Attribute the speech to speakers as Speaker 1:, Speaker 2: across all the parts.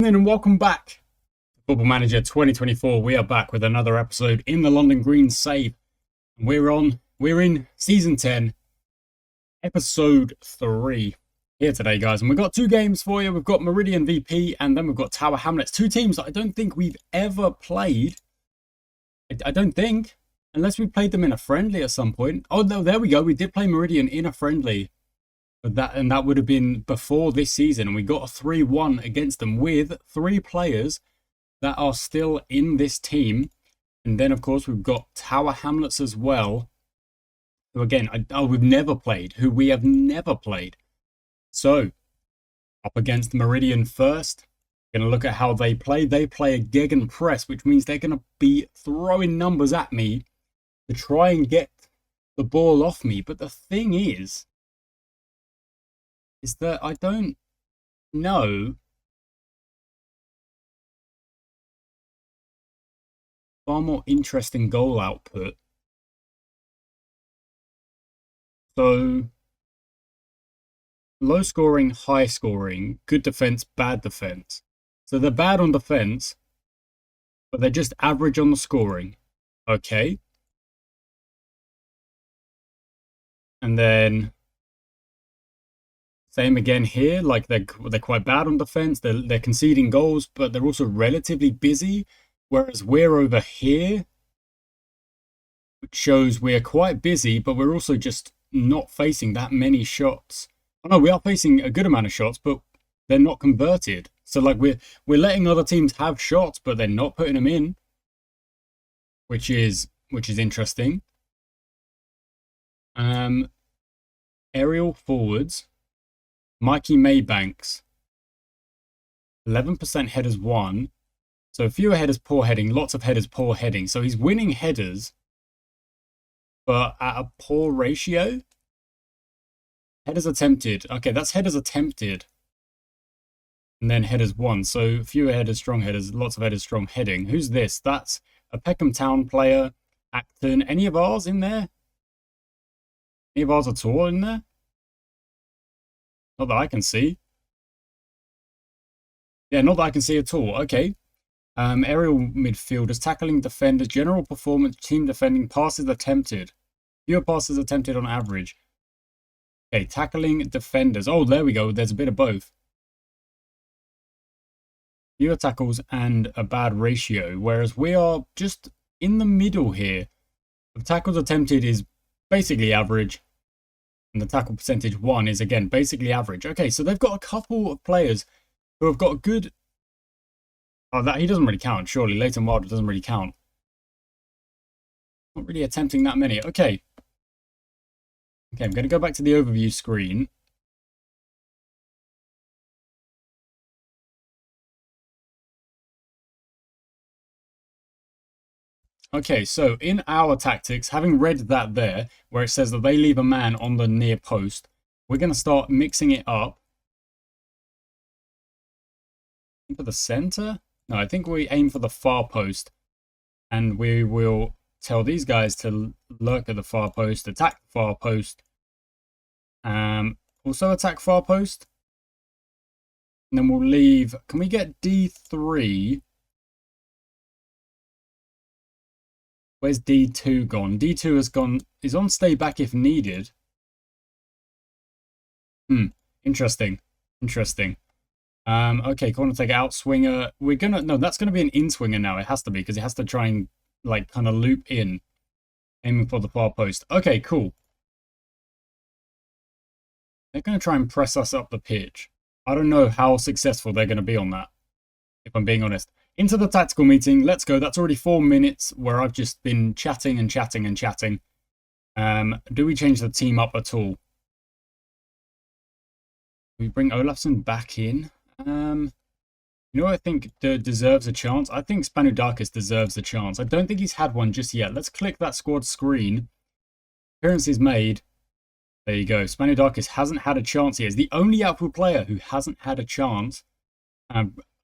Speaker 1: And welcome back to Football Manager 2024. We are back with another episode in the London Green save. We're in season 10, episode 3 here today, guys. And we've got two games for you. We've got Meridian VP and then we've got Tower Hamlets. Two teams that I don't think we've ever played. I don't think, unless we played them in a friendly at some point. Oh, no, there we go. We did play Meridian in a friendly. But that would have been before this season, and we got a 3-1 against them with 3 players that are still in this team. And then, of course, we've got Tower Hamlets as well, who again, we have never played. So, up against Meridian first. Going to look at how they play. They play a Gegenpress, which means they're going to be throwing numbers at me to try and get the ball off me. But the thing is that I don't know far more interesting goal output. So, low scoring, high scoring, good defense, bad defense. So they're bad on defense, but they're just average on the scoring. Okay. And then same again here, like they're quite bad on defense. They're conceding goals, but they're also relatively busy. Whereas we're over here, which shows we're quite busy, but we're also just not facing that many shots. Oh no, we are facing a good amount of shots, but they're not converted. So like we're letting other teams have shots, but they're not putting them in, which is interesting. Aerial forwards. Mikey Maybanks, 11% headers won. So fewer headers, poor heading. Lots of headers, poor heading. So he's winning headers, but at a poor ratio. Headers attempted. Okay, that's headers attempted. And then headers won. So fewer headers, strong headers. Lots of headers, strong heading. Who's this? That's a Peckham Town player. Acton. Any of ours in there? Any of ours at all in there? Not that I can see. Yeah, not that I can see at all. Okay. Aerial midfielders, tackling defenders, general performance, team defending, passes attempted. Fewer passes attempted on average. Okay, tackling defenders. Oh, there we go. There's a bit of both. Fewer tackles and a bad ratio. Whereas we are just in the middle here. The tackles attempted is basically average. And the tackle percentage 1 is, again, basically average. Okay, so they've got a couple of players who have got a good... Oh, he doesn't really count, surely. Leighton Wilder doesn't really count. Not really attempting that many. Okay. Okay, I'm going to go back to the overview screen. Okay, so in our tactics, having read that there, where it says that they leave a man on the near post, we're going to start mixing it up. For the center? No, I think we aim for the far post. And we will tell these guys to lurk at the far post, attack the far post. Also attack far post. And then we'll leave... Can we get D3? Where's D2 gone? D2 has gone, is on stay back if needed. Interesting. Interesting. Okay, corner take out swinger. No, that's gonna be an in swinger now. It has to be, because it has to try and like kind of loop in. Aiming for the far post. Okay, cool. They're gonna try and press us up the pitch. I don't know how successful they're gonna be on that, if I'm being honest. Into the tactical meeting. Let's go. That's already 4 minutes where I've just been chatting and chatting and chatting. Do we change the team up at all? We bring Olafsson back in. You know what I think deserves a chance? I think Spanudakis deserves a chance. I don't think he's had one just yet. Let's click that squad screen. Appearances made. There you go. Spanudakis hasn't had a chance yet. He's the only outfield player who hasn't had a chance.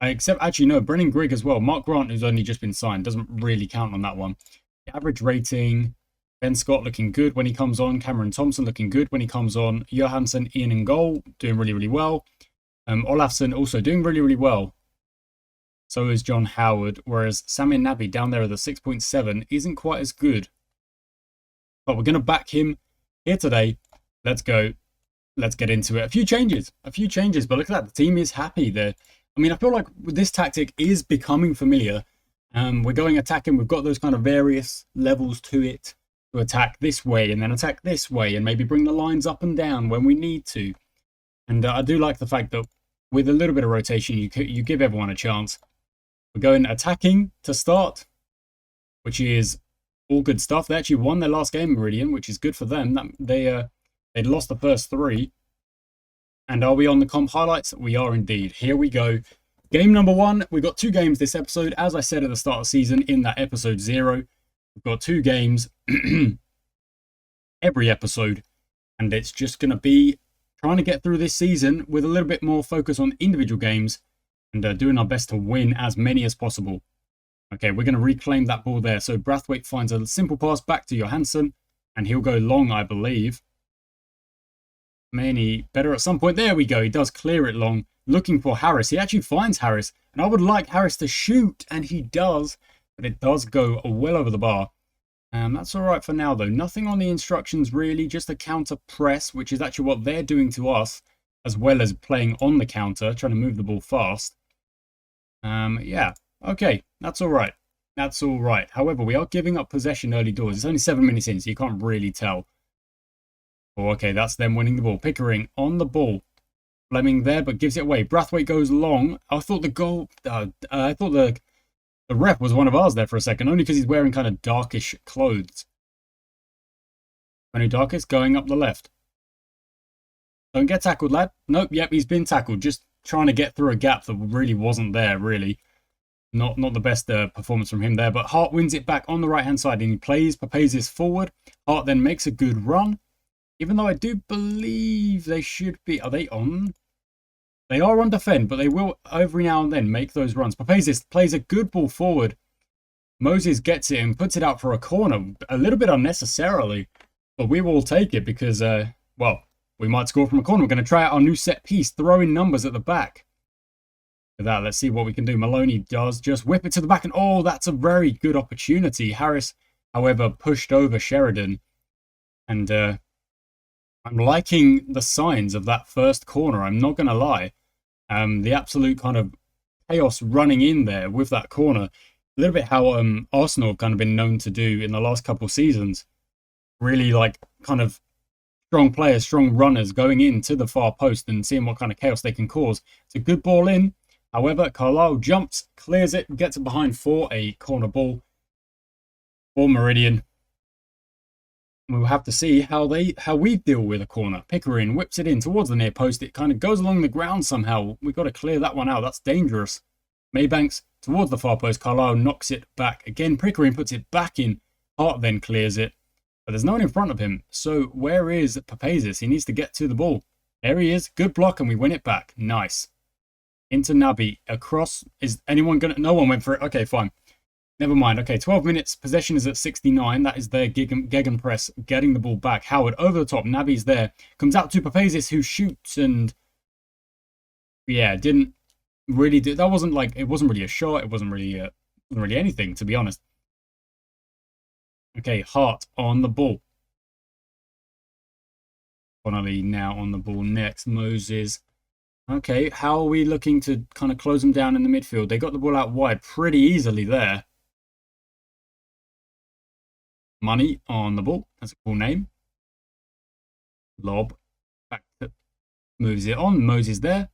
Speaker 1: Except, actually, no, Brennan Grigg as well. Mark Grant, who's only just been signed, doesn't really count on that one. The average rating, Ben Scott looking good when he comes on. Cameron Thompson looking good when he comes on. Johansson, Ian in goal, doing really, really well. Olafsson also doing really, really well. So is John Howard, whereas Samir Nabi down there at the 6.7 isn't quite as good. But we're going to back him here today. Let's go. Let's get into it. A few changes, but look at that. The team is happy there. I mean, I feel like this tactic is becoming familiar. We're going attacking. We've got those kind of various levels to it, to attack this way and then attack this way and maybe bring the lines up and down when we need to. And I do like the fact that with a little bit of rotation, you give everyone a chance. We're going attacking to start, which is all good stuff. They actually won their last game, Meridian, which is good for them. They'd lost the first 3. And are we on the comp highlights? We are indeed. Here we go. Game number 1. We've got 2 games this episode. As I said at the start of the season in that episode 0, we've got 2 games every episode. And it's just going to be trying to get through this season with a little bit more focus on individual games and doing our best to win as many as possible. Okay, we're going to reclaim that ball there. So Brathwaite finds a simple pass back to Johansson. And he'll go long, I believe. Maney better at some point. There we go. He does clear it long, looking for Harris. He actually finds Harris, and I would like Harris to shoot, and he does, but it does go well over the bar. That's all right for now, though. Nothing on the instructions, really, just a counter press, which is actually what they're doing to us, as well as playing on the counter, trying to move the ball fast. Yeah, okay, that's all right. That's all right. However, we are giving up possession early doors. It's only 7 minutes in, so you can't really tell. Oh, okay, that's them winning the ball. Pickering on the ball. Fleming there, but gives it away. Brathwaite goes long. I thought the goal... I thought the ref was one of ours there for a second, only because he's wearing kind of darkish clothes. Only darkest going up the left. Don't get tackled, lad. Nope, yep, he's been tackled. Just trying to get through a gap that really wasn't there, really. Not the best performance from him there, but Hart wins it back on the right-hand side, and he plays Papazius forward. Hart then makes a good run. Even though I do believe they should be... Are they on? They are on defend, but they will every now and then make those runs. Papazius plays a good ball forward. Moses gets it and puts it out for a corner. A little bit unnecessarily. But we will take it because, well, we might score from a corner. We're going to try out our new set piece. Throwing numbers at the back. For that, let's see what we can do. Maloney does just whip it to the back. And, oh, that's a very good opportunity. Harris, however, pushed over Sheridan. And, I'm liking the signs of that first corner, I'm not going to lie. The absolute kind of chaos running in there with that corner. A little bit how Arsenal have kind of been known to do in the last couple of seasons. Really like kind of strong players, strong runners going into the far post and seeing what kind of chaos they can cause. It's a good ball in. However, Carlisle jumps, clears it, gets it behind for a corner ball for Meridian. We'll have to see how we deal with a corner. Pickering whips it in towards the near post. It kind of goes along the ground somehow. We've got to clear that one out. That's dangerous. Maybanks towards the far post. Carlisle knocks it back. Again, Pickering puts it back in. Hart then clears it. But there's no one in front of him. So where is Papazius? He needs to get to the ball. There he is. Good block, and we win it back. Nice. Into Nabi. Across. Is anyone going to... No one went for it. Okay, fine. Never mind. Okay, 12 minutes. Possession is at 69. That is their gegenpress, getting the ball back. Howard over the top. Nabi's there. Comes out to Papazius, who shoots and... Yeah, didn't really do... That wasn't like... It wasn't really a shot. It wasn't really anything, to be honest. Okay, Hart on the ball. Connolly now on the ball next. Moses. Okay, how are we looking to kind of close them down in the midfield? They got the ball out wide pretty easily there. Money on the ball. That's a cool name. Lob. Back to, moves it on. Moses there.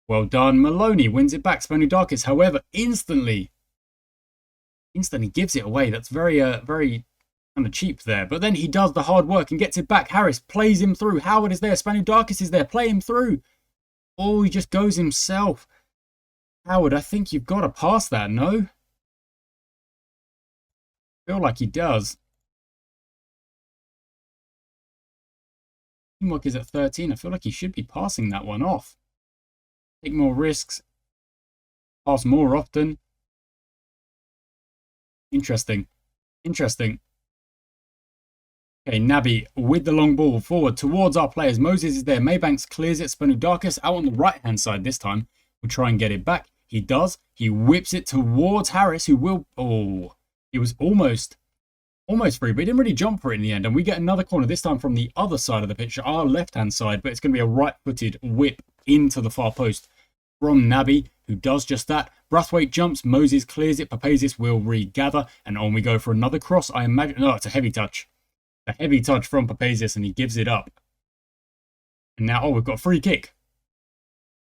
Speaker 1: Well done. Maloney wins it back. Spanudakis, however, instantly gives it away. That's very kind of cheap there. But then he does the hard work and gets it back. Harris plays him through. Howard is there. Spanudakis is there. Play him through. Oh, he just goes himself. Howard, I think you've got to pass that, no? I feel like he does. Teamwork is at 13. I feel like he should be passing that one off. Take more risks. Pass more often. Interesting. Interesting. Okay, Nabi with the long ball forward towards our players. Moses is there. Maybanks clears it. Spanudakis out on the right-hand side this time. We'll try and get it back. He does. He whips it towards Harris, who will... Oh, he was almost free, but he didn't really jump for it in the end. And we get another corner, this time from the other side of the pitch, our left-hand side, but it's going to be a right-footed whip into the far post from Naby, who does just that. Brathwaite jumps, Moses clears it, Papazius will regather, and on we go for another cross. I imagine... Oh, it's a heavy touch. A heavy touch from Papazius, and he gives it up. And now, oh, we've got a free kick.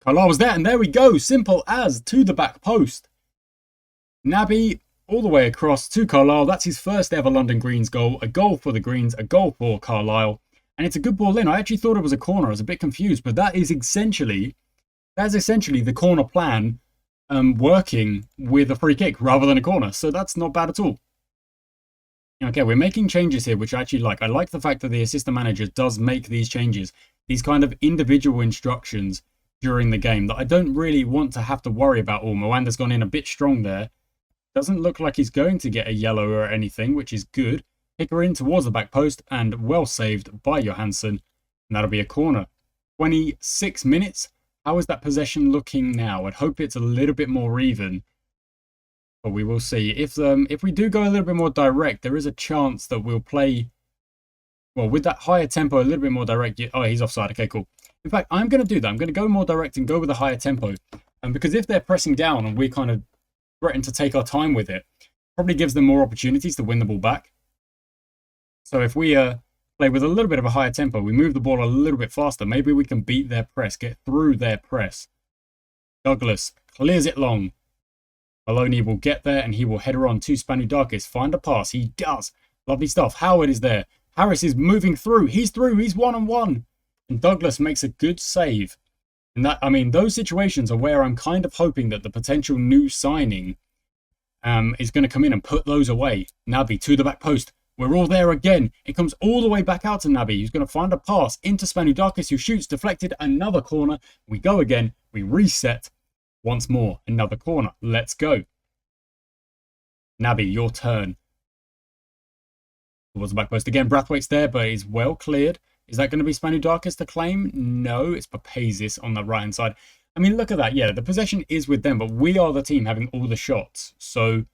Speaker 1: Carlisle was there, and there we go. Simple as, to the back post. Naby all the way across to Carlisle. That's his first ever London Greens goal. A goal for the Greens, a goal for Carlisle. And it's a good ball in. I actually thought it was a corner. I was a bit confused, but that's essentially the corner plan working with a free kick rather than a corner. So that's not bad at all. Okay, we're making changes here, which I actually like. I like the fact that the assistant manager does make these changes, these kind of individual instructions during the game that I don't really want to have to worry about. Oh, Moanda's gone in a bit strong there. Doesn't look like he's going to get a yellow or anything, which is good. Pick her in towards the back post and well saved by Johansson. And that'll be a corner. 26 minutes. How is that possession looking now? I'd hope it's a little bit more even. But we will see. If we do go a little bit more direct, there is a chance that we'll play, well, with that higher tempo, a little bit more direct. Oh, he's offside. Okay, cool. In fact, I'm going to do that. I'm going to go more direct and go with a higher tempo. And because if they're pressing down and we kind of threaten to take our time with it, probably gives them more opportunities to win the ball back. So if we play with a little bit of a higher tempo, we move the ball a little bit faster, maybe we can beat their press, get through their press. Douglas clears it long. Maloney will get there and he will header on to Spanudakis. Find a pass. He does. Lovely stuff. Howard is there. Harris is moving through. He's through. He's one-on-one. And Douglas makes a good save. And that, I mean, those situations are where I'm kind of hoping that the potential new signing is going to come in and put those away. Naby to the back post. We're all there again. It comes all the way back out to Naby, who's going to find a pass into Spanudakis, who shoots, deflected, another corner. We go again. We reset. Once more, another corner. Let's go. Naby, your turn. Towards the back post again. Brathwaite's there, but he's well cleared. Is that going to be Spanudakis to claim? No, it's Papazius on the right-hand side. I mean, look at that. Yeah, the possession is with them, but we are the team having all the shots. So,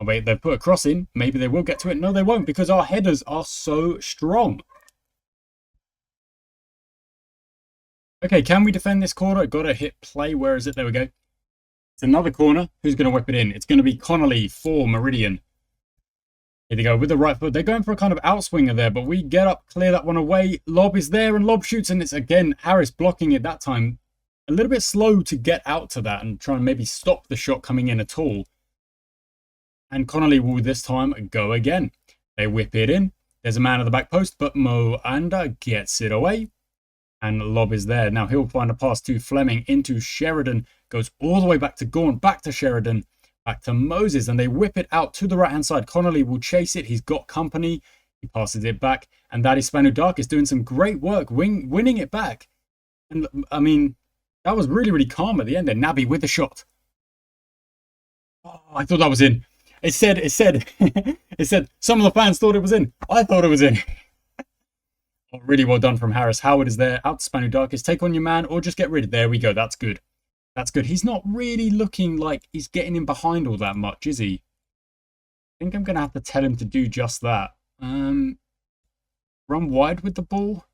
Speaker 1: oh wait, they've put a cross in. Maybe they will get to it. No, they won't, because our headers are so strong. Okay, can we defend this corner? Got to hit play. Where is it? There we go. It's another corner. Who's going to whip it in? It's going to be Connolly for Meridian. Here they go with the right foot. They're going for a kind of outswinger there, but we get up, clear that one away. Lob is there and Lob shoots, and it's again Harris blocking it that time. A little bit slow to get out to that and try and maybe stop the shot coming in at all. And Connolly will this time go again. They whip it in. There's a man at the back post, but Moanda gets it away. And Lob is there. Now he'll find a pass to Fleming into Sheridan. Goes all the way back to Gorn, back to Sheridan, back to Moses. And they whip it out to the right-hand side. Connolly will chase it. He's got company. He passes it back. And that is Spanudakis doing some great work, winning it back. And I mean, that was really, really calm at the end there. Naby with the shot. Oh, I thought that was in. It said, it said, some of the fans thought it was in. I thought it was in. Oh, really well done from Harris. Howard is there. Out to Spanudakis. Take on your man or just get rid of it. There we go. That's good. That's good. He's not really looking like he's getting in behind all that much, is he? I think I'm going to have to tell him to do just that. Run wide with the ball?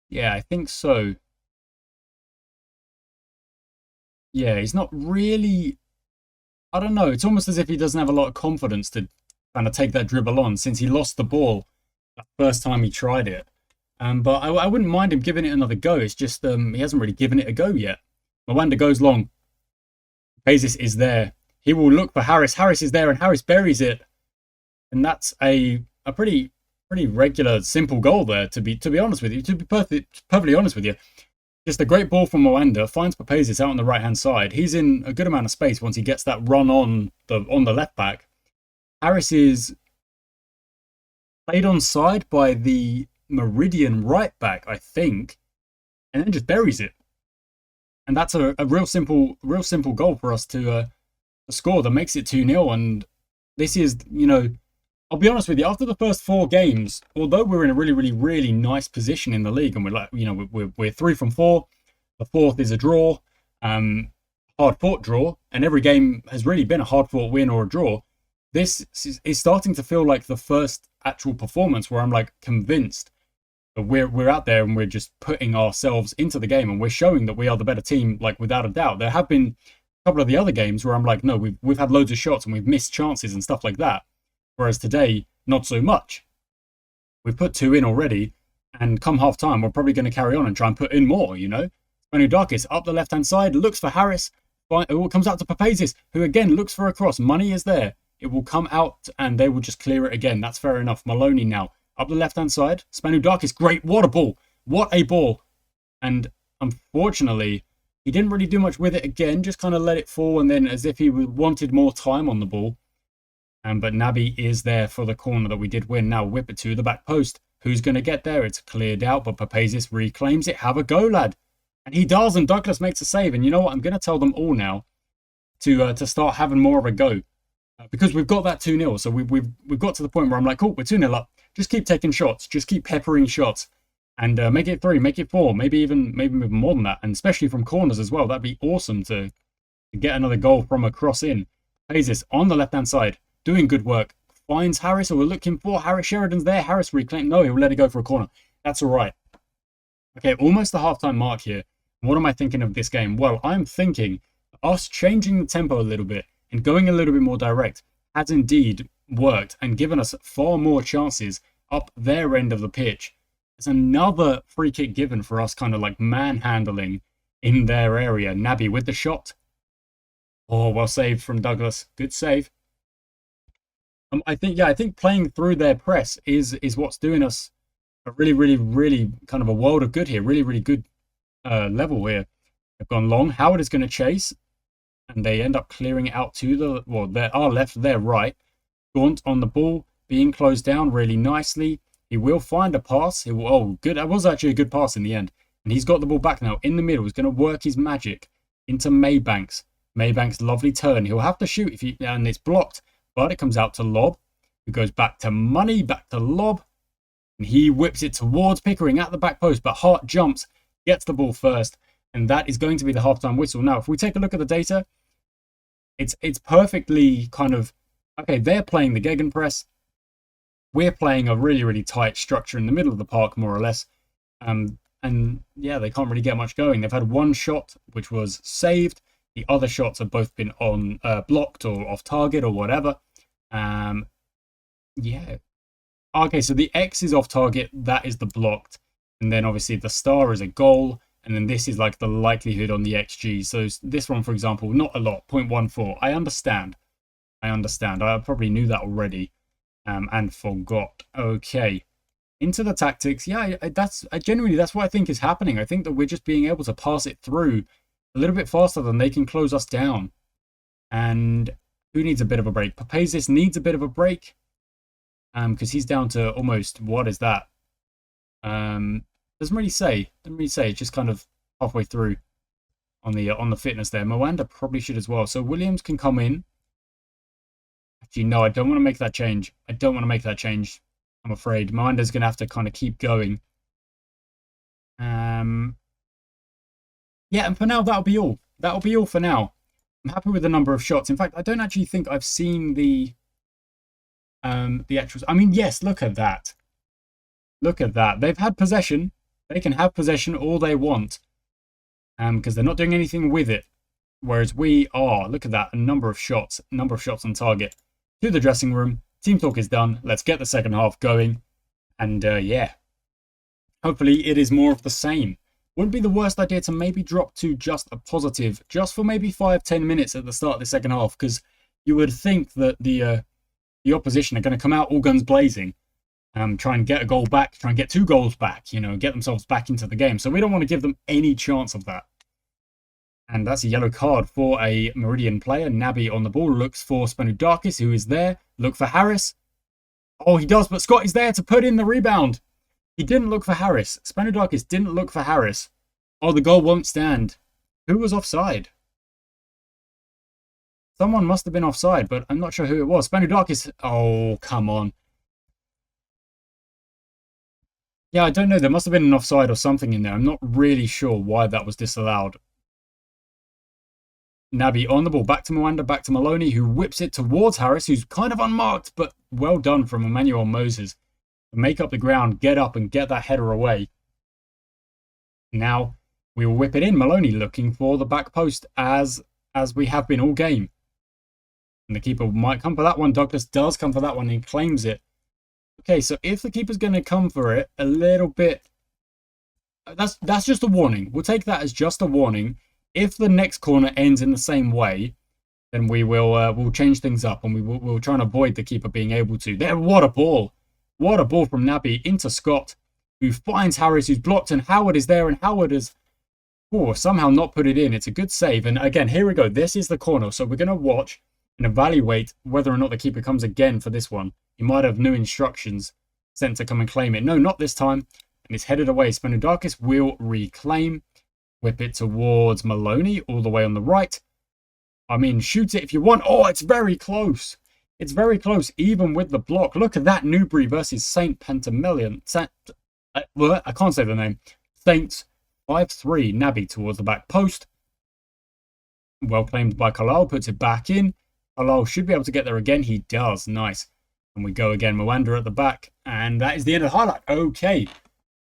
Speaker 1: Yeah, I think so. Yeah, he's not really... I don't know. It's almost as if he doesn't have a lot of confidence to kind of take that dribble on since he lost the ball that first time he tried it. But I wouldn't mind him giving it another go. It's just he hasn't really given it a go yet. Mwanda goes long. Papazius is there. He will look for Harris. Harris is there and Harris buries it. And that's a pretty regular, simple goal there, to be honest with you. To be perfectly honest with you. Just a great ball from Mwanda. Finds Papazius out on the right-hand side. He's in a good amount of space once he gets that run on the left back. Harris is played on side by the Meridian right back, I think. And then just buries it. And that's a real simple goal for us to score that makes it 2-0. And this is, you know, I'll be honest with you, after the first 4 games, although we're in a really nice position in the league and we're like, you know, we're 3 from 4. The 4th is a draw. hard-fought draw, and every game has really been a hard-fought win or a draw. This is starting to feel like the first actual performance where I'm like convinced that we're out there and we're just putting ourselves into the game and we're showing that we are the better team, like without a doubt. There have been a couple of the other games where I'm like, no, we've had loads of shots and we've missed chances and stuff like that. Whereas today, not so much. We've put 2 in already, and come half time, we're probably going to carry on and try and put in more, you know? Spanudakis up the left-hand side, looks for Harris. It comes out to Papazius, who again looks for a cross. Money is there. It will come out and they will just clear it again. That's fair enough. Maloney now up the left-hand side. Spanudakis, great. What a ball. What a ball. And unfortunately, he didn't really do much with it again. Just kind of let it fall and then as if he wanted more time on the ball. But Naby is there for the corner that we did win. Now whip it to the back post. Who's going to get there? It's cleared out, but Papazius reclaims it. Have a go, lad. And he does, and Douglas makes a save. And you know what? I'm going to tell them all now to start having more of a go. Because we've got that 2-0. So we've got to the point where I'm like, cool, we're 2-0 up. Just keep taking shots. Just keep peppering shots. And make it 3, make it 4, maybe even more than that. And especially from corners as well. That'd be awesome to get another goal from a cross in. Papazius on the left-hand side. Doing good work. Finds Harris, or we're looking for Harris. Sheridan's there. Harris reclaimed. No, he'll let it go for a corner. That's all right. Okay, almost the halftime mark here. What am I thinking of this game? Well, I'm thinking us changing the tempo a little bit and going a little bit more direct has indeed worked and given us far more chances up their end of the pitch. It's another free kick given for us kind of like manhandling in their area. Naby with the shot. Oh, well saved from Douglas. Good save. I think playing through their press is what's doing us a really kind of a world of good here. Really good level here. They've gone long. Howard is going to chase, and they end up clearing it out to our left, their right. Gaunt on the ball, being closed down really nicely. He will find a pass. Good. That was actually a good pass in the end. And he's got the ball back now in the middle. He's going to work his magic into Maybanks. Maybanks, lovely turn. He'll have to shoot and it's blocked. But it comes out to Lob, who goes back to Money, back to Lob. And he whips it towards Pickering at the back post. But Hart jumps, gets the ball first. And that is going to be the halftime whistle. Now, if we take a look at the data, it's perfectly kind of... Okay, they're playing the Gegenpress. We're playing a really tight structure in the middle of the park, more or less. And yeah, they can't really get much going. They've had one shot, which was saved. The other shots have both been on blocked or off target or whatever. Yeah. Okay, so the X is off target. That is the blocked. And then obviously the star is a goal. And then this is like the likelihood on the XG. So this one, for example, not a lot, 0.14. I understand. I probably knew that already and forgot. Okay. Into the tactics. Yeah, that's what I think is happening. I think that we're just being able to pass it through a little bit faster than they can close us down. And who needs a bit of a break? Papazius needs a bit of a break. Because he's down to almost, what is that? Doesn't really say. It's just kind of halfway through on the fitness there. Moanda probably should as well. So Williams can come in. Actually, no, I don't want to make that change. I'm afraid. Moanda's going to have to kind of keep going. Yeah, and for now, that'll be all. That'll be all for now. I'm happy with the number of shots. In fact, I don't actually think I've seen the actual... I mean, yes, look at that. Look at that. They've had possession. They can have possession all they want. Because they're not doing anything with it. Whereas we are. Look at that. A number of shots on target. To the dressing room. Team talk is done. Let's get the second half going. And yeah. Hopefully it is more of the same. Wouldn't be the worst idea to maybe drop to just a positive. Just for maybe 5-10 minutes at the start of the second half. Because you would think that the opposition are going to come out all guns blazing. Try and get a goal back. Try and get 2 goals back. Get themselves back into the game. So we don't want to give them any chance of that. And that's a yellow card for a Meridian player. Naby on the ball looks for Spanudakis, who is there. Look for Harris. Oh, he does, but Scott is there to put in the rebound. He didn't look for Harris. Spanudakis didn't look for Harris. Oh, the goal won't stand. Who was offside? Someone must have been offside, but I'm not sure who it was. Spanudakis. Oh, come on. Yeah, I don't know. There must have been an offside or something in there. I'm not really sure why that was disallowed. Naby on the ball, back to Mwanda, back to Maloney, who whips it towards Harris, who's kind of unmarked, but well done from Emmanuel Moses. Make up the ground, get up, and get that header away. Now, we will whip it in. Maloney looking for the back post, as we have been all game. And the keeper might come for that one. Douglas does come for that one. He claims it. Okay, so if the keeper's going to come for it a little bit, that's just a warning. We'll take that as just a warning. If the next corner ends in the same way, then we will we'll change things up, and we'll try and avoid the keeper being able to. There, what a ball! What a ball from Naby into Scott, who finds Harris, who's blocked, and Howard is there, and Howard has somehow not put it in. It's a good save, and again, here we go. This is the corner, so we're going to watch and evaluate whether or not the keeper comes again for this one. He might have new instructions sent to come and claim it. No, not this time, and it's headed away. Spenudakis will reclaim. Whip it towards Maloney, all the way on the right. I mean, shoot it if you want. Oh, it's very close. It's very close, even with the block. Look at that, Newbury versus Saint Pentamillion. I can't say the name. Saints 5-3. Naby towards the back post. Well claimed by Carlisle. Puts it back in. Carlisle should be able to get there again. He does. Nice. And we go again. Mwanda at the back. And that is the end of the highlight. Okay.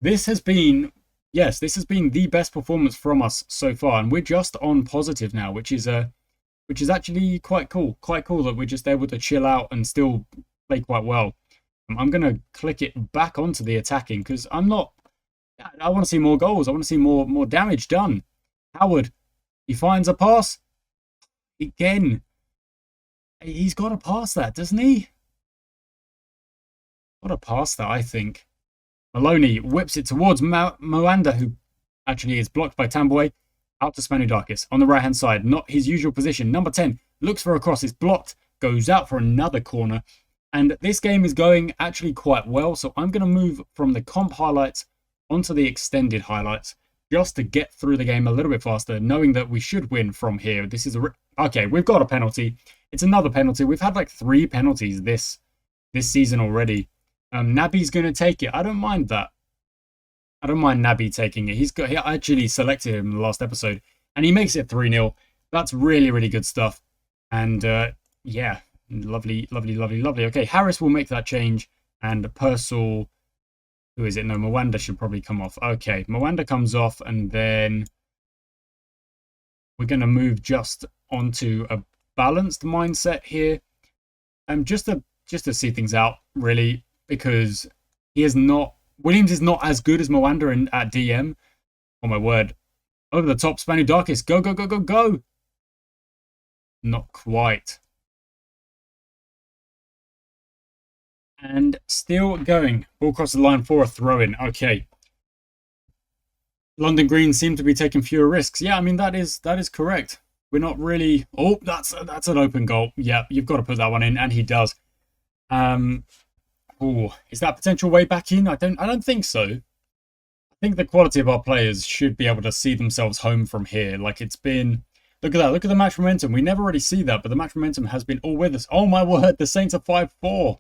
Speaker 1: This has been... Yes, this has been the best performance from us so far, and we're just on positive now, which is actually quite cool. Quite cool that we're just able to chill out and still play quite well. I'm going to click it back onto the attacking because I want to see more goals. I want to see more damage done. Howard, he finds a pass. Again, he's got to pass that, doesn't he? Got to pass that, I think. Maloney whips it towards Mwanda, who actually is blocked by Tamboy. Out to Spenudakis on the right-hand side. Not his usual position. Number 10 looks for a cross. It's blocked. Goes out for another corner. And this game is going actually quite well. So I'm going to move from the comp highlights onto the extended highlights just to get through the game a little bit faster, knowing that we should win from here. This is okay, we've got a penalty. It's another penalty. We've had like 3 penalties this season already. Naby's going to take it. I don't mind that. I don't mind Naby taking it. He actually selected him in the last episode, and he makes it 3-0. That's really, really good stuff. And yeah, lovely, lovely, lovely, lovely. Okay, Harris will make that change, and Purcell, who is it? No, Mwanda should probably come off. Okay, Mwanda comes off, and then we're going to move just onto a balanced mindset here, just to see things out, really. Because Williams is not as good as Mwanda at DM. Oh my word. Over the top, Spenudakis. Go, go, go, go, go. Not quite. And still going. Ball across the line for a throw-in. Okay. London Green seem to be taking fewer risks. Yeah, I mean, that is correct. We're not really... Oh, that's an open goal. Yeah, you've got to put that one in, and he does. Oh, is that potential way back in? I don't think so. I think the quality of our players should be able to see themselves home from here. Like, it's been... Look at that. Look at the match momentum. We never really see that, but the match momentum has been all with us. Oh, my word. The Saints are 5-4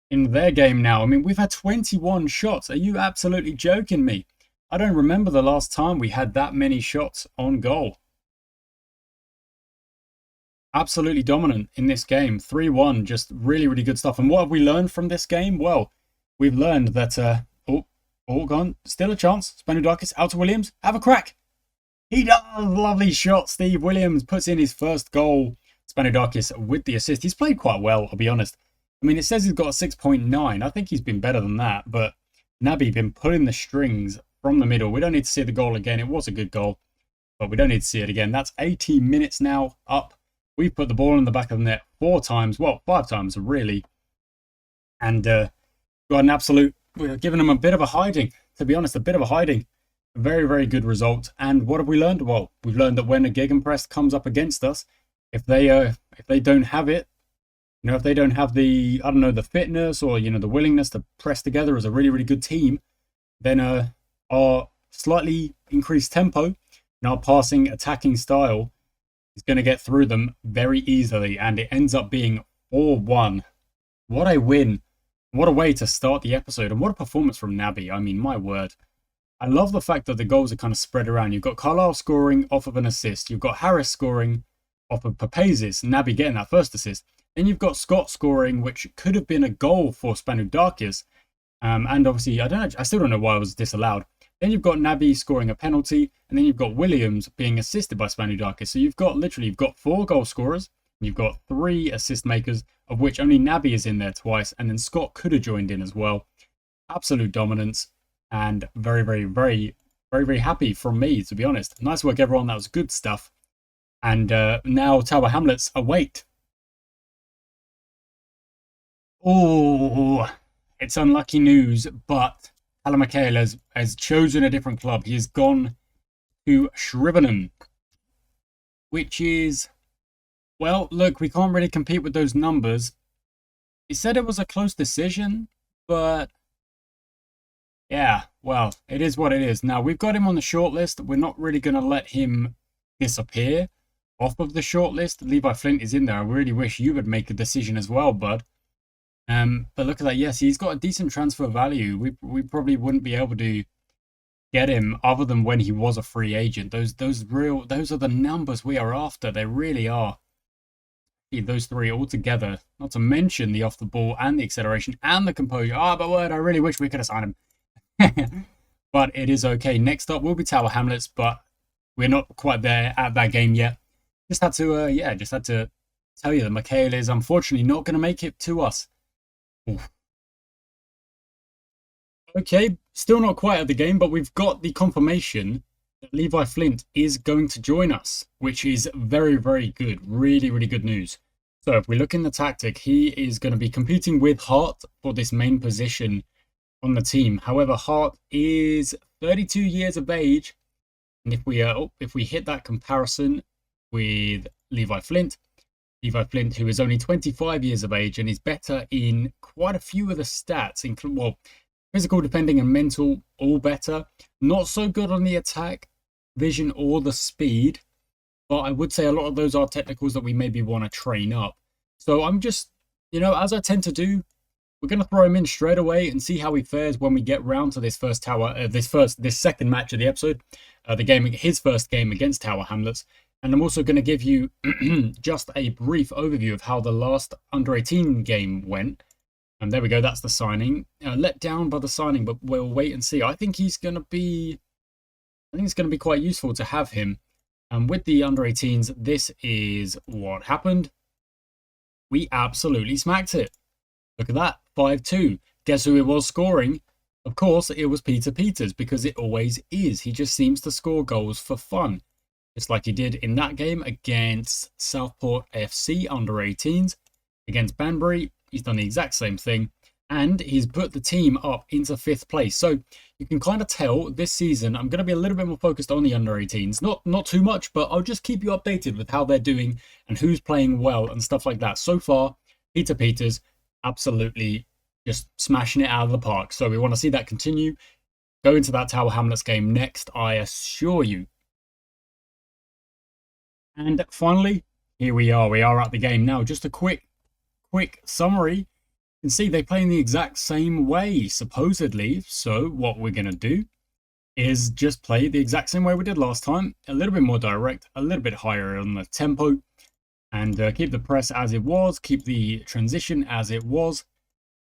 Speaker 1: in their game now. I mean, we've had 21 shots. Are you absolutely joking me? I don't remember the last time we had that many shots on goal. Absolutely dominant in this game. 3-1, just really, really good stuff. And what have we learned from this game? Well, we've learned that... gone. Still a chance. Spenudakis out to Williams. Have a crack. He does. Lovely shot. Steve Williams puts in his first goal. Spenudakis with the assist. He's played quite well, I'll be honest. I mean, it says he's got a 6.9. I think he's been better than that. But Naby been pulling the strings from the middle. We don't need to see the goal again. It was a good goal, but we don't need to see it again. That's 18 minutes now up. We've put the ball in the back of the net 4 times. Well, 5 times, really. And got an absolute... We're giving them a bit of a hiding. To be honest, a bit of a hiding. A very, very good result. And what have we learned? Well, we've learned that when a gegenpress comes up against us, if they don't have it, if they don't have the, the fitness or, the willingness to press together as a really, really good team, then our slightly increased tempo and our passing, attacking style is going to get through them very easily, and it ends up being 4-1. What a win. What a way to start the episode, and what a performance from Naby. I mean, my word. I love the fact that the goals are kind of spread around. You've got Carlisle scoring off of an assist. You've got Harris scoring off of Papasis, Naby getting that first assist. Then you've got Scott scoring, which could have been a goal for Spanudakis. And obviously, I still don't know why it was disallowed. Then you've got Naby scoring a penalty, and then you've got Williams being assisted by Spanudakis. So you've got 4 goal scorers, and you've got 3 assist makers, of which only Naby is in there twice, and then Scott could have joined in as well. Absolute dominance, and very, very, very, very, very happy from me, to be honest. Nice work, everyone. That was good stuff. And now Tower Hamlets await. Oh, it's unlucky news, but Alan McHale has chosen a different club. He has gone to Shrivenham, which is, well, look, we can't really compete with those numbers. He said it was a close decision, but yeah, well, it is what it is. Now, we've got him on the shortlist. We're not really going to let him disappear off of the shortlist. Levi Flint is in there. I really wish you would make a decision as well, bud. But look at that. Yes, he's got a decent transfer value. We probably wouldn't be able to get him other than when he was a free agent. Those are the numbers we are after. They really are. Those 3 all together. Not to mention the off the ball and the acceleration and the composure. But word, I really wish we could have signed him. But it is okay. Next up will be Tower Hamlets, but we're not quite there at that game yet. Just had to tell you that McHale is unfortunately not going to make it to us. Oof. Okay, still not quite at the game, but we've got the confirmation that Levi Flint is going to join us, which is very, very good. Really, really good news. So if we look in the tactic, he is going to be competing with Hart for this main position on the team. However, Hart is 32 years of age, and if we hit that comparison with Levi Flint, who is only 25 years of age and is better in quite a few of the stats, including, physical, defending, and mental, all better. Not so good on the attack, vision, or the speed, but I would say a lot of those are technicals that we maybe want to train up. So I'm just, as I tend to do, we're going to throw him in straight away and see how he fares when we get round to this first this second match of the episode, his first game against Tower Hamlets. And I'm also going to give you just a brief overview of how the last under-18 game went. And there we go, that's the signing. Let down by the signing, but we'll wait and see. I think it's going to be quite useful to have him. And with the under-18s, this is what happened. We absolutely smacked it. Look at that, 5-2. Guess who it was scoring? Of course, it was Peter Peters, because it always is. He just seems to score goals for fun. Just like he did in that game against Southport FC under-18s. Against Banbury, he's done the exact same thing. And he's put the team up into 5th place. So you can kind of tell this season, I'm going to be a little bit more focused on the under-18s. Not too much, but I'll just keep you updated with how they're doing and who's playing well and stuff like that. So far, Peter Peters, absolutely just smashing it out of the park. So we want to see that continue. Go into that Tower Hamlets game next, I assure you. And finally, here we are. We are at the game now. Just a quick summary. You can see they play in the exact same way, supposedly. So what we're going to do is just play the exact same way we did last time. A little bit more direct, a little bit higher on the tempo. And keep the press as it was. Keep the transition as it was.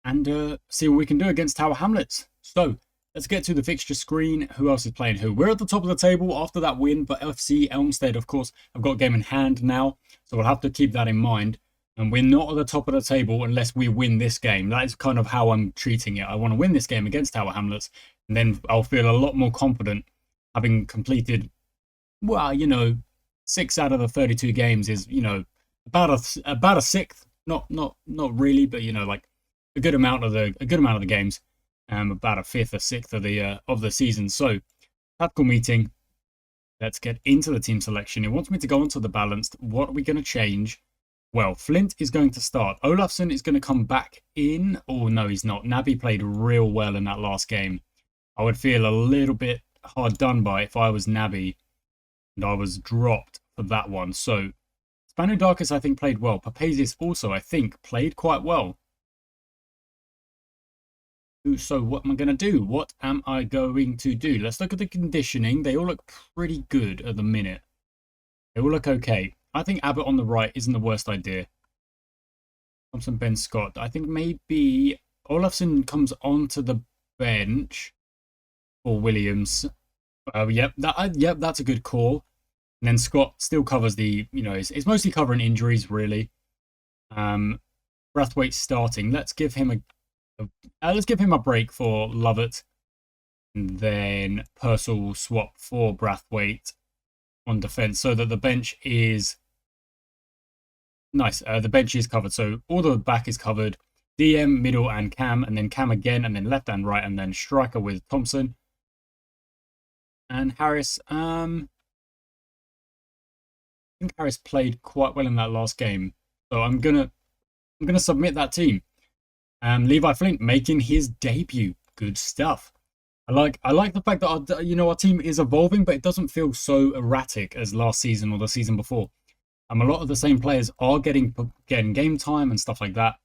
Speaker 1: And see what we can do against Tower Hamlets. So let's get to the fixture screen. Who else is playing who? We're at the top of the table after that win, but FC Elmstead, of course, have got a game in hand now. So we'll have to keep that in mind. And we're not at the top of the table unless we win this game. That is kind of how I'm treating it. I want to win this game against Tower Hamlets. And then I'll feel a lot more confident having completed, well, 6 out of the 32 games is, about a sixth. Not really, but, like a good amount of the games. About a 5th or 6th of the season. So, tactical meeting. Let's get into the team selection. It wants me to go onto the balanced. What are we going to change? Well, Flint is going to start. Olafsson is going to come back in. Oh, no, he's not. Naby played real well in that last game. I would feel a little bit hard done by if I was Naby and I was dropped for that one. So, Spanudakis, I think, played well. Papasis also, I think, played quite well. So what am I going to do? What am I going to do? Let's look at the conditioning. They all look pretty good at the minute. They all look okay. I think Abbott on the right isn't the worst idea. Thompson, Ben Scott. I think maybe Olafsson comes onto the bench for Williams. Yep, that's a good call. And then Scott still covers the, it's mostly covering injuries, really. Brathwaite starting. Let's give him a break for Lovett. And then Purcell will swap for Brathwaite on defense so that the bench is nice. The bench is covered. So all the back is covered. DM, middle, and Cam. And then Cam again. And then left and right. And then striker with Thompson. And Harris. I think Harris played quite well in that last game. So I'm gonna submit that team. Levi Flint making his debut. Good stuff. I like the fact that our team is evolving, but it doesn't feel so erratic as last season or the season before. A lot of the same players are getting game time and stuff like that.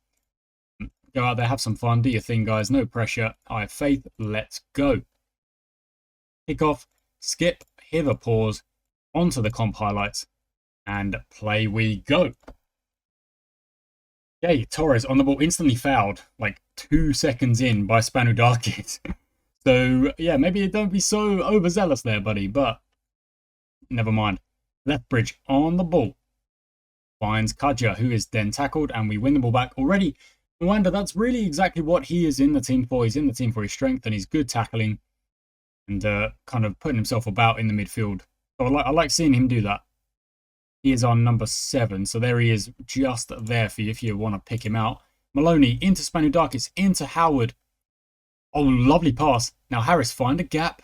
Speaker 1: Go out there, have some fun, do your thing, guys. No pressure. I have faith. Let's go. Kick off, skip, hither, pause, onto the comp highlights, and play we go. Okay, Torres on the ball, instantly fouled, like 2 seconds in by Spanudakis. So, yeah, maybe don't be so overzealous there, buddy, but never mind. Lethbridge on the ball. Finds Kaja, who is then tackled, and we win the ball back already. Mwanda, that's really exactly what he is in the team for. He's in the team for his strength and his good tackling and kind of putting himself about in the midfield. So I like seeing him do that. He is on number 7, so there he is just there for you if you want to pick him out. Maloney into Spanudakis, into Howard. Oh, lovely pass. Now Harris find a gap.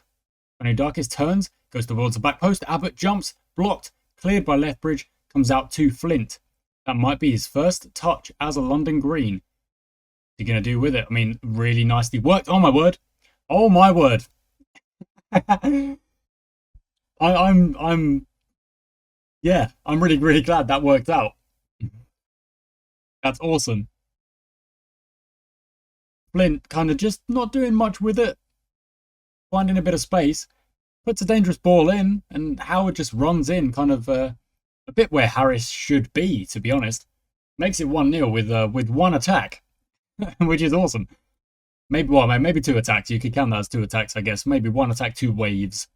Speaker 1: Spanudakis turns, goes towards the back post. Abbott jumps, blocked, cleared by Lethbridge, comes out to Flint. That might be his first touch as a London Green. What's he going to do with it? I mean, really nicely worked. Oh, my word. Oh, my word. I'm really, really glad that worked out. That's awesome. Flint kind of just not doing much with it. Finding a bit of space. Puts a dangerous ball in, and Howard just runs in, kind of a bit where Harris should be, to be honest. Makes it 1-0 with one attack, which is awesome. Maybe 2 attacks. You could count that as 2 attacks, I guess. Maybe 1 attack, 2 waves.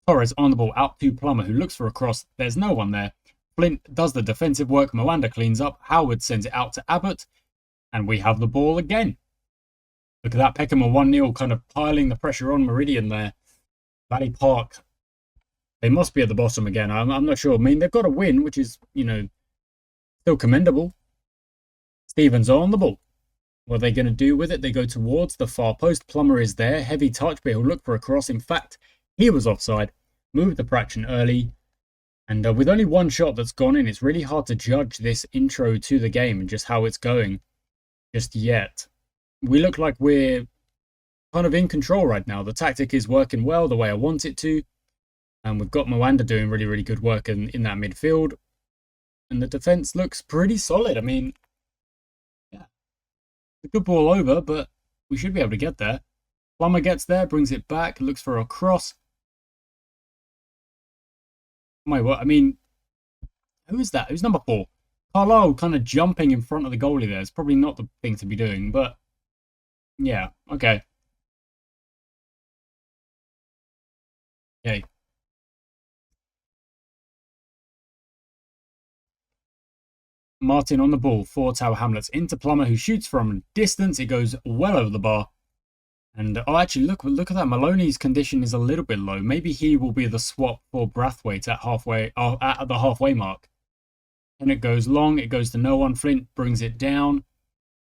Speaker 1: Torres on the ball, out to Plummer, who looks for a cross. There's no one there. Flint does the defensive work. Mwanda cleans up. Howard sends it out to Abbott. And we have the ball again. Look at that. Peckham are 1-0, kind of piling the pressure on Meridian there. Valley Park. They must be at the bottom again. I'm not sure. I mean, they've got a win, which is, still commendable. Stevens on the ball. What are they going to do with it? They go towards the far post. Plummer is there. Heavy touch, but he'll look for a cross. In fact, he was offside. Moved the fraction early. And with only 1 shot that's gone in, it's really hard to judge this intro to the game and just how it's going just yet. We look like we're kind of in control right now. The tactic is working well the way I want it to. And we've got Mwanda doing really, really good work in that midfield. And the defence looks pretty solid. I mean, yeah, it's a good ball over, but we should be able to get there. Plummer gets there, brings it back, looks for a cross. I mean, who is that? Who's number 4? Carlisle kind of jumping in front of the goalie there. It's probably not the thing to be doing, but yeah, okay. Okay. Martin on the ball for Tower Hamlets into Plummer, who shoots from distance. It goes well over the bar. And actually, look at that. Maloney's condition is a little bit low. Maybe he will be the swap for Brathwaite at the halfway mark. And it goes long. It goes to no one. Flint brings it down,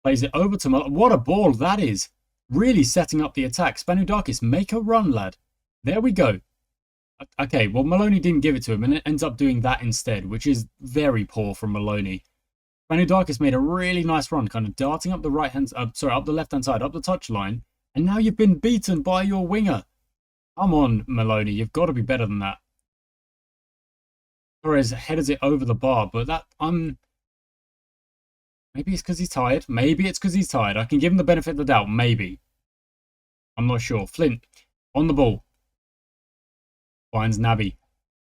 Speaker 1: plays it over to Maloney. What a ball that is! Really setting up the attack. Spanudakis, make a run, lad. There we go. Okay, well, Maloney didn't give it to him, and it ends up doing that instead, which is very poor from Maloney. Spanudakis made a really nice run, kind of darting up the up the left-hand side, up the touchline. And now you've been beaten by your winger. Come on, Maloney. You've got to be better than that. Torres headers it over the bar, but maybe it's because he's tired. Maybe it's because he's tired. I can give him the benefit of the doubt. Maybe. I'm not sure. Flint on the ball. Finds Naby.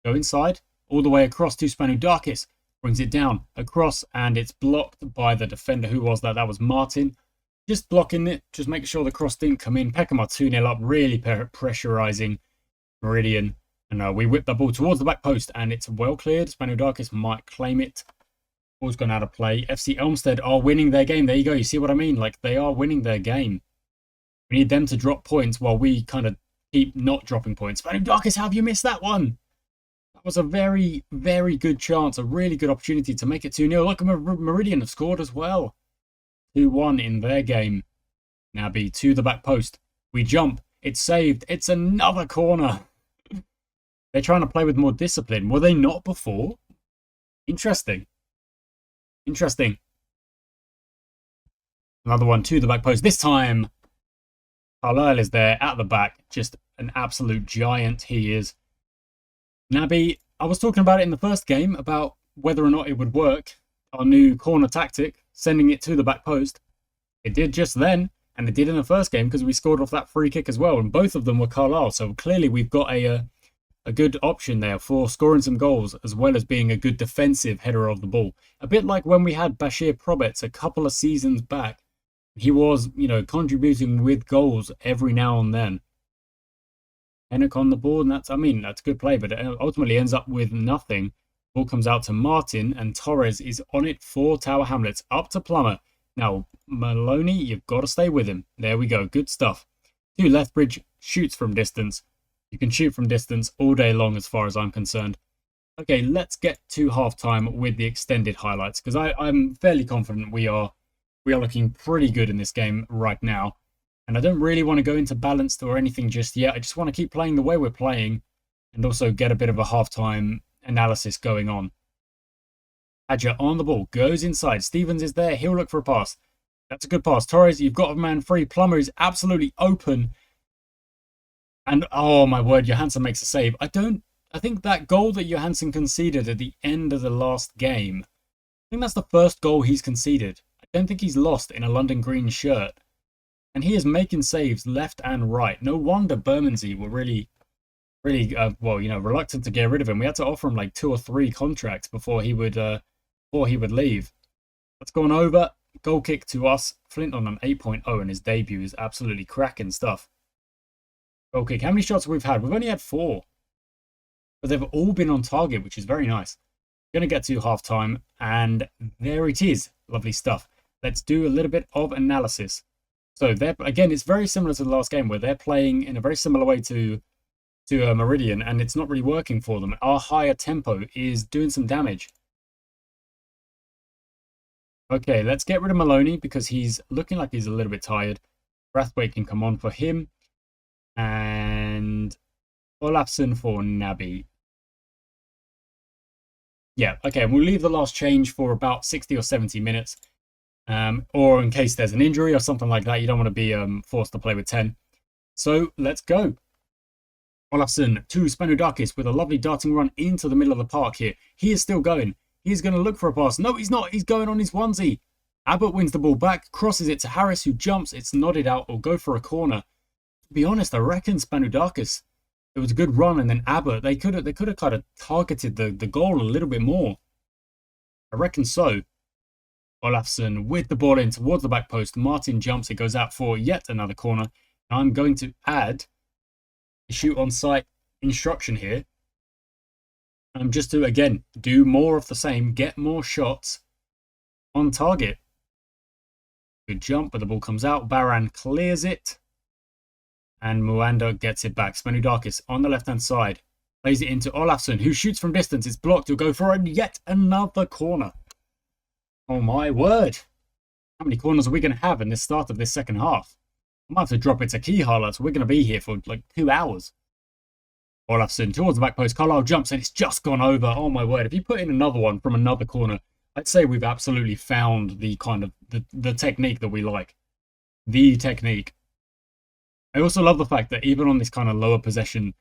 Speaker 1: Go inside. All the way across to Spanudakis. Brings it down across, and it's blocked by the defender. Who was that? That was Martin. Just blocking it. Just making sure the cross didn't come in. Peckham are 2-0 up. Really pressurising Meridian. And we whip the ball towards the back post, and it's well cleared. Spanudakis might claim it. Ball's gone out of play. FC Elmstead are winning their game. There you go. You see what I mean? Like, they are winning their game. We need them to drop points while we kind of keep not dropping points. Spanudakis, how have you missed that one? That was a very, very good chance. A really good opportunity to make it 2-0. Look, Meridian have scored as well. 2-1 in their game. Naby to the back post. We jump. It's saved. It's another corner. They're trying to play with more discipline. Were they not before? Interesting. Interesting. Another one to the back post. This time, Carlisle is there at the back. Just an absolute giant he is. Naby, I was talking about it in the first game, about whether or not it would work. Our new corner tactic, sending it to the back post. It did just then, and it did in the first game because we scored off that free kick as well. And both of them were Carlisle. So clearly we've got a good option there for scoring some goals, as well as being a good defensive header of the ball. A bit like when we had Bashir Probets a couple of seasons back. He was, contributing with goals every now and then. Hennock on the board, and that's good play, but it ultimately ends up with nothing. Ball comes out to Martin, and Torres is on it for Tower Hamlets. Up to Plummer. Now, Maloney, you've got to stay with him. There we go. Good stuff. To Lethbridge, shoots from distance. You can shoot from distance all day long as far as I'm concerned. Okay, let's get to halftime with the extended highlights, because I'm fairly confident we are looking pretty good in this game right now. And I don't really want to go into balanced or anything just yet. I just want to keep playing the way we're playing and also get a bit of a halftime analysis going on. Hadja on the ball, goes inside. Stevens is there. He'll look for a pass. That's a good pass. Torres, you've got a man free. Plummer is absolutely open. And, oh my word, Johansson makes a save. I think that goal that Johansson conceded at the end of the last game, I think that's the first goal he's conceded. I don't think he's lost in a London Green shirt. And he is making saves left and right. No wonder Bermondsey were really, reluctant to get rid of him. We had to offer him like 2 or 3 contracts before he would leave. That's gone over. Goal kick to us. Flint on an 8.0, and his debut is absolutely cracking stuff. Goal kick. How many shots have we had? We've only had 4. But they've all been on target, which is very nice. Going to get to halftime, and there it is. Lovely stuff. Let's do a little bit of analysis. So, again, it's very similar to the last game, where they're playing in a very similar way to Meridian, and it's not really working for them. Our higher tempo is doing some damage. Okay, let's get rid of Maloney, because he's looking like he's a little bit tired. Brathwaite can come on for him. And Olafsson for Naby. Yeah, okay, we'll leave the last change for about 60 or 70 minutes. Or in case there's an injury or something like that, you don't want to be forced to play with 10. So, let's go. Olafsson to Spanudakis with a lovely darting run into the middle of the park here. He is still going. He's going to look for a pass. No, he's not. He's going on his onesie. Abbott wins the ball back, crosses it to Harris, who jumps. It's nodded out or go for a corner. To be honest, I reckon Spanudakis, it was a good run, and then Abbott, they could have kind of targeted the goal a little bit more. I reckon so. Olafsson with the ball in towards the back post. Martin jumps. It goes out for yet another corner. Now I'm going to add a shoot on sight instruction here. Just to, again, do more of the same. Get more shots on target. Good jump, but the ball comes out. Baran clears it. And Muanda gets it back. Spanudakis on the left-hand side. Plays it into Olafsson, who shoots from distance. It's blocked. He'll go for yet another corner. Oh my word. How many corners are we going to have in the start of this second half? I might have to drop it to key highlights. We're going to be here for like 2 hours. Olafsson towards the back post. Carlisle jumps and it's just gone over. Oh my word. If you put in another one from another corner, I'd say we've absolutely found the kind of the technique that we like. The technique. I also love the fact that even on this kind of lower possession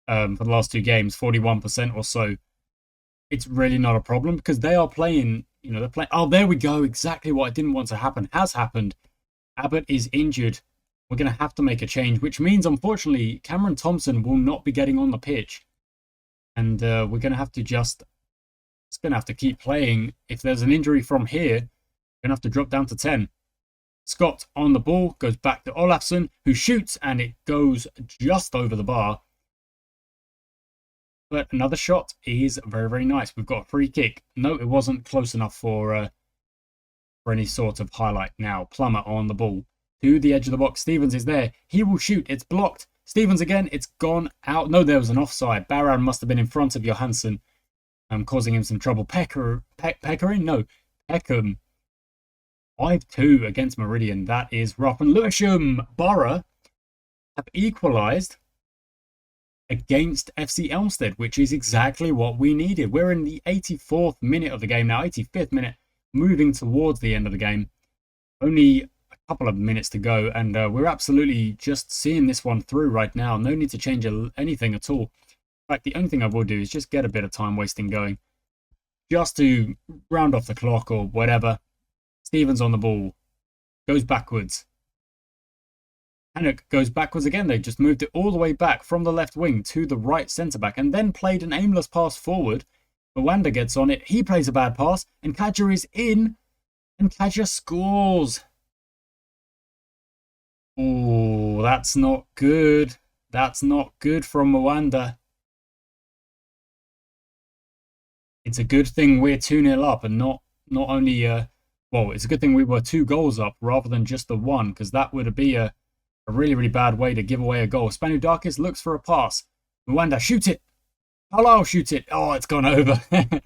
Speaker 1: for the last 2 games, 41% or so, it's really not a problem because they are playing, they're playing. Oh, there we go. Exactly what I didn't want to happen has happened. Abbott is injured. we're going to have to make a change, which means, unfortunately, Cameron Thompson will not be getting on the pitch. And we're going to have to just... It's going to have to keep playing. If there's an injury from here, we're going to have to drop down to 10. Scott on the ball, goes back to Olafsson, who shoots, and it goes just over the bar. But another shot is very, very nice. We've got a free kick. No, it wasn't close enough for any sort of highlight. Now, Plummer on the ball to the edge of the box. Stevens is there. He will shoot. It's blocked. Stevens again. It's gone out. No, there was an offside. Baran must have been in front of Johansson, causing him some trouble. Peckham. 5-2 against Meridian. That is rough. And Lewisham Borough have equalised against FC Elmstead, which is exactly what we needed. We're in the 84th minute of the game now, 85th minute, moving towards the end of the game. Only a couple of minutes to go, and we're absolutely just seeing this one through right now. No need to change anything at all. In fact, the only thing I will do is just get a bit of time wasting going, just to round off the clock or whatever. Stevens on the ball, goes backwards. Hannock goes backwards again. They just moved it all the way back from the left wing to the right centre-back and then played an aimless pass forward. Mwanda gets on it. He plays a bad pass and Kaja is in and Kaja scores. Oh, that's not good. That's not good from Mwanda. It's a good thing we're 2-0 up and not only... well, it's a good thing we were 2 goals up rather than just the 1, because that would be a really, really bad way to give away a goal. Spanoudakis looks for a pass. Mwanda, shoot it. Hello, shoot it. Oh, it's gone over. It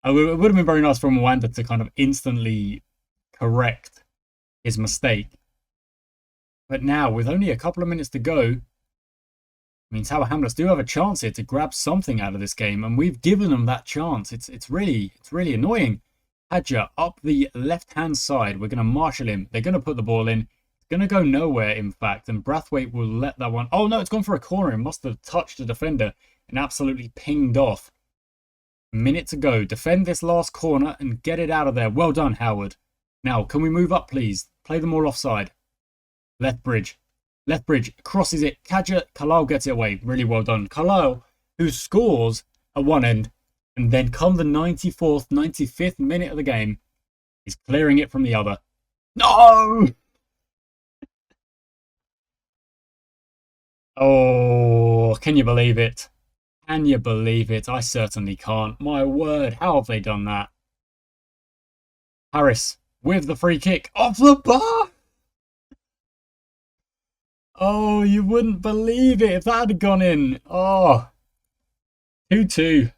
Speaker 1: would have been very nice for Mwanda to kind of instantly correct his mistake. But now, with only a couple of minutes to go, I mean, Tower Hamlets do have a chance here to grab something out of this game, and we've given them that chance. It's really annoying. Hadja up the left-hand side. We're going to marshal him. They're going to put the ball in. It's going to go nowhere, in fact, and Brathwaite will let that one... Oh, no, it's gone for a corner. It must have touched the defender and absolutely pinged off. A minute to go. Defend this last corner and get it out of there. Well done, Howard. Now, can we move up, please? Play them all offside. Left bridge crosses it. Kaja Kalal gets it away. Really well done. Kalal, who scores at one end, and then come the 94th, 95th minute of the game, he's clearing it from the other. No! Oh, can you believe it? Can you believe it? I certainly can't. My word, how have they done that? Harris with the free kick off the bar. Oh, you wouldn't believe it if that had gone in. Oh, 2-2.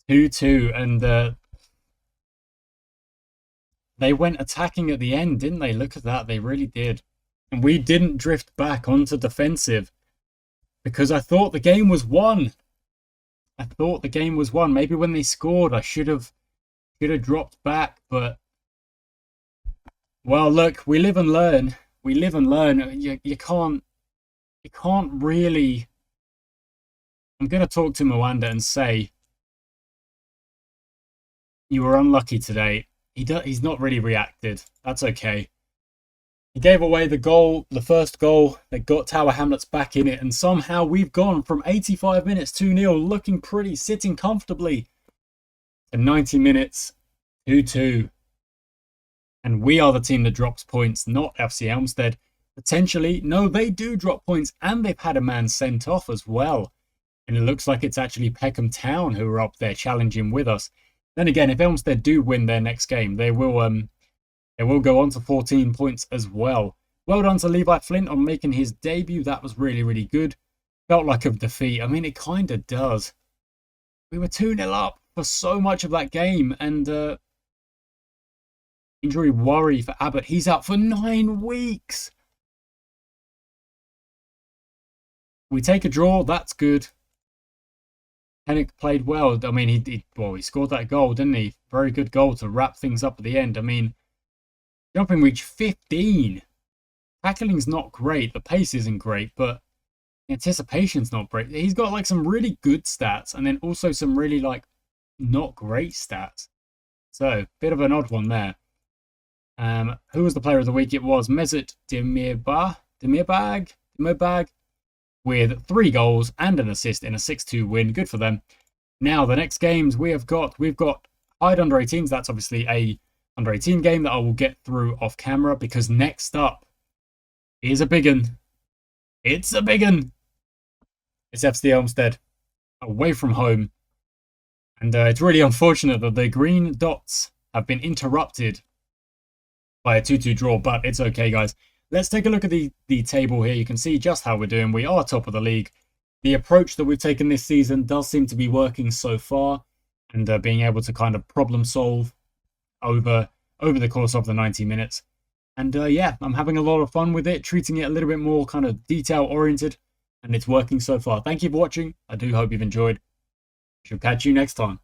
Speaker 1: 2-2, and they went attacking at the end, didn't they? Look at that, they really did. And we didn't drift back onto defensive because I thought the game was won. Maybe when they scored, I should have dropped back, but well, look, we live and learn. You can't really... I'm going to talk to Mwanda and say, you were unlucky today. He's not really reacted. That's okay. He gave away the first goal that got Tower Hamlets back in it, and somehow we've gone from 85 minutes 2-0, looking pretty, sitting comfortably, to 90 minutes 2-2. And we are the team that drops points, not FC Elmstead. Potentially, no, they do drop points, and they've had a man sent off as well. And it looks like it's actually Peckham Town who are up there challenging with us. Then again, if Elmstead do win their next game, they will go on to 14 points as well. Well done to Levi Flint on making his debut. That was really, really good. Felt like a defeat. I mean, it kind of does. We were 2-0 up for so much of that game, and injury worry for Abbott. He's out for 9 weeks. We take a draw. That's good. Hennick played well. I mean, he scored that goal, didn't he? Very good goal to wrap things up at the end. I mean, jumping reach 15. Tackling's not great. The pace isn't great, but anticipation's not great. He's got like some really good stats and then also some really like not great stats. So, bit of an odd one there. Who was the player of the week? It was Mesut Demirbag with 3 goals and an assist in a 6-2 win. Good for them. Now, the next games we've got Hyde under 18s. That's obviously a under 18 game that I will get through off camera, because next up is a big one. It's a big one. It's FC Elmstead away from home. And it's really unfortunate that the green dots have been interrupted by a 2-2 draw, but it's okay, guys. Let's take a look at the table here. You can see just how we're doing. We are top of the league. The approach that we've taken this season does seem to be working so far, and being able to kind of problem solve over the course of the 90 minutes. And yeah, I'm having a lot of fun with it, treating it a little bit more kind of detail oriented, and it's working so far. Thank you for watching. I do hope you've enjoyed. Shall catch you next time.